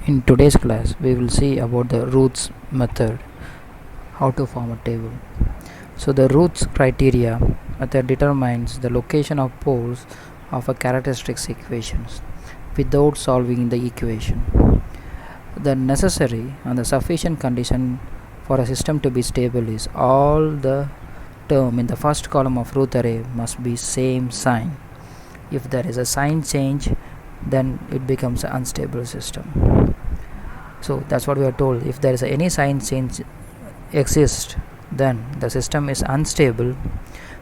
In today's class, we will see about the Routh's method, how to form a table. So the Routh's criteria method determines the location of poles of a characteristics equations without solving the equation. The necessary and the sufficient condition for a system to be stable is all the term in the first column of Routh array must be same sign. If there is a sign change, then it becomes an unstable system. So that's what we are told. If there is any sign change exists, then the system is unstable.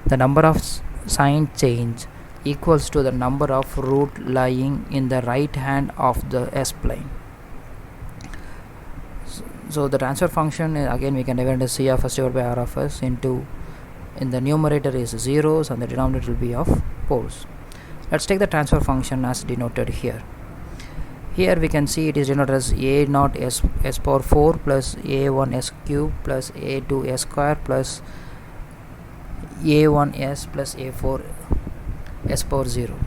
The number of sign change equals to the number of root lying in the right hand of the S-plane. So the transfer function again we can divide as C of S divided by R of S into, in the numerator is zeros and the denominator will be of poles. Let's take the transfer function as denoted here. Here we can see it is denoted as a naught s power 4 plus a1 s cube plus a2 s square plus a1 s plus a4 s power 0.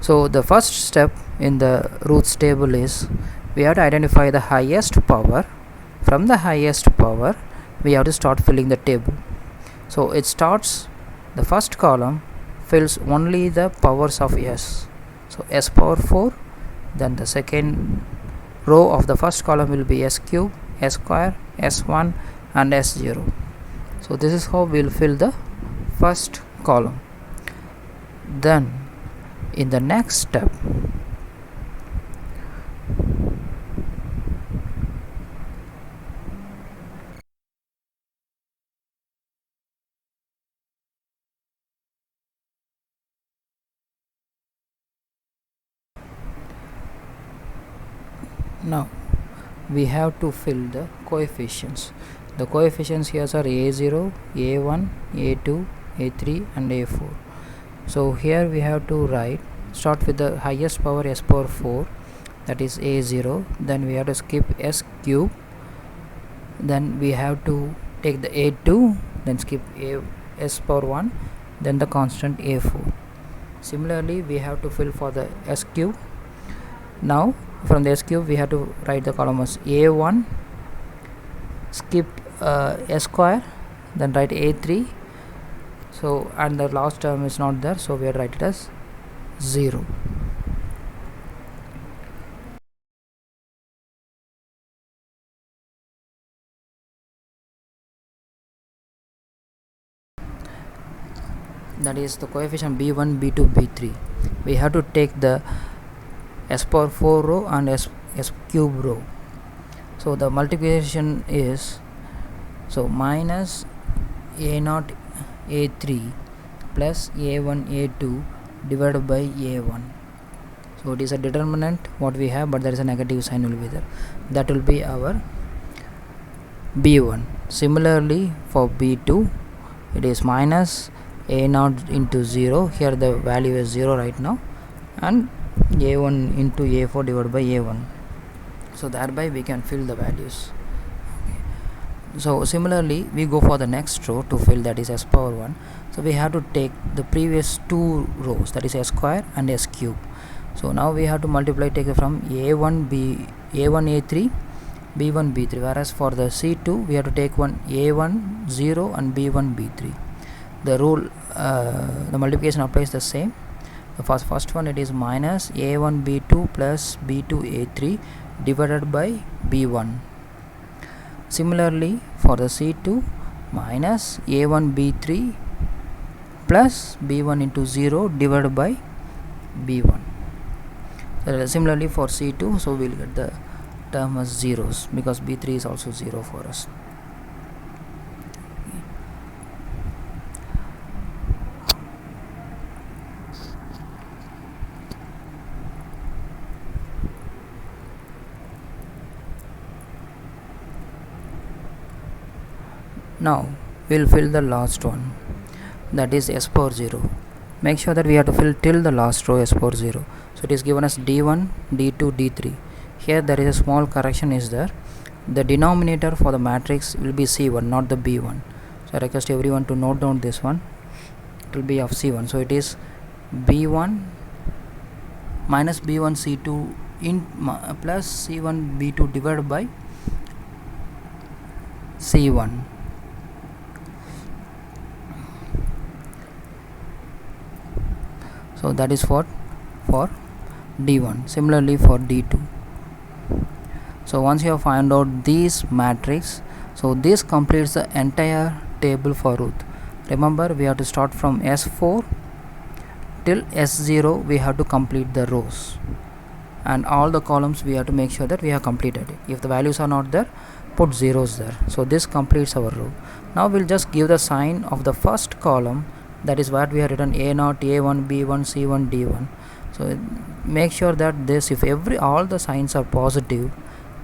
So the first step in the Routh's table is we have to identify the highest power. From the highest power we have to start filling the table. So it starts, the first column fills only the powers of s. So s power 4, then the second row of the first column will be s cube, s square, s1 and s0. So this is how we will fill the first column. Then in the next step, now we have to fill the coefficients. The coefficients here are a0, a1, a2, a3 and a4. So here we have to write, start with the highest power s power 4, that is a0, then we have to skip s cube, then we have to take the a2, then skip s power 1, then the constant a4. Similarly we have to fill for the s cube. Now from the s cube we have to write the column as a1, skip s square, then write a3. So and the last term is not there, so we have to write it as 0. That is the coefficient b1, b2, b3. We have to take the s power 4 row and s cube row. So the multiplication is, so minus a0 a3 plus a1 a2 divided by a1. So it is a determinant what we have, but there is a negative sign will be there. That will be our b1. Similarly for b2 it is minus a0 into 0. Here the value is 0 right now, and a1 into a4 divided by a1. So thereby we can fill the values. So similarly we go for the next row to fill, that is s power 1. So we have to take the previous two rows, that is s square and s cube. So now we have to multiply, take it from a1 a3 b1 b3, whereas for the c2 we have to take one a1 0 and b1 b3. The rule, the multiplication applies the same. The first one it is minus a1 b2 plus b2 a3 divided by b1. Similarly for the c2, minus a1 b3 plus b1 into 0 divided by b1. Similarly for c2, so we will get the term as zeros because b3 is also 0 for us. Now we will fill the last one, that is s power 0. Make sure that we have to fill till the last row s power 0. So it is given as d1, d2, d3. Here there is a small correction is there. The denominator for the matrix will be c1, not the b1. So I request everyone to note down this one. It will be of c1. So it is b1 minus b1 c2 plus c1 b2 divided by c1. So that is for d1. Similarly for d2. So once you have found out these matrix, so this completes the entire table for Routh. Remember, we have to start from S4 till S0. We have to complete the rows, and all the columns we have to make sure that we have completed it. If the values are not there, put zeros there. So this completes our row. Now we'll just give the sign of the first column, that is what we have written: A0, A1, B1, C1, D1. So make sure that this, if all the signs are positive,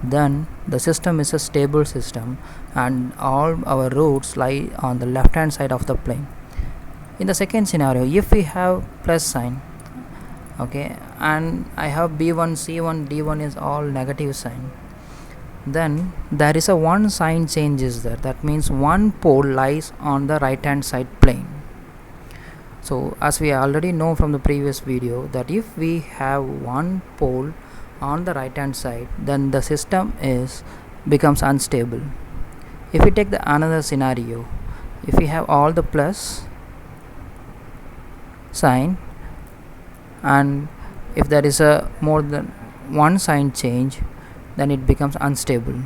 then the system is a stable system and all our routes lie on the left hand side of the plane. In the second scenario, if we have plus sign, okay, and I have B1, C1, D1 is all negative sign, then there is a one sign changes there. That means one pole lies on the right hand side plane. So as we already know from the previous video, that if we have one pole on the right hand side, then the system becomes unstable. If we take the another scenario, if we have all the plus sign and if there is a more than one sign change, then it becomes unstable.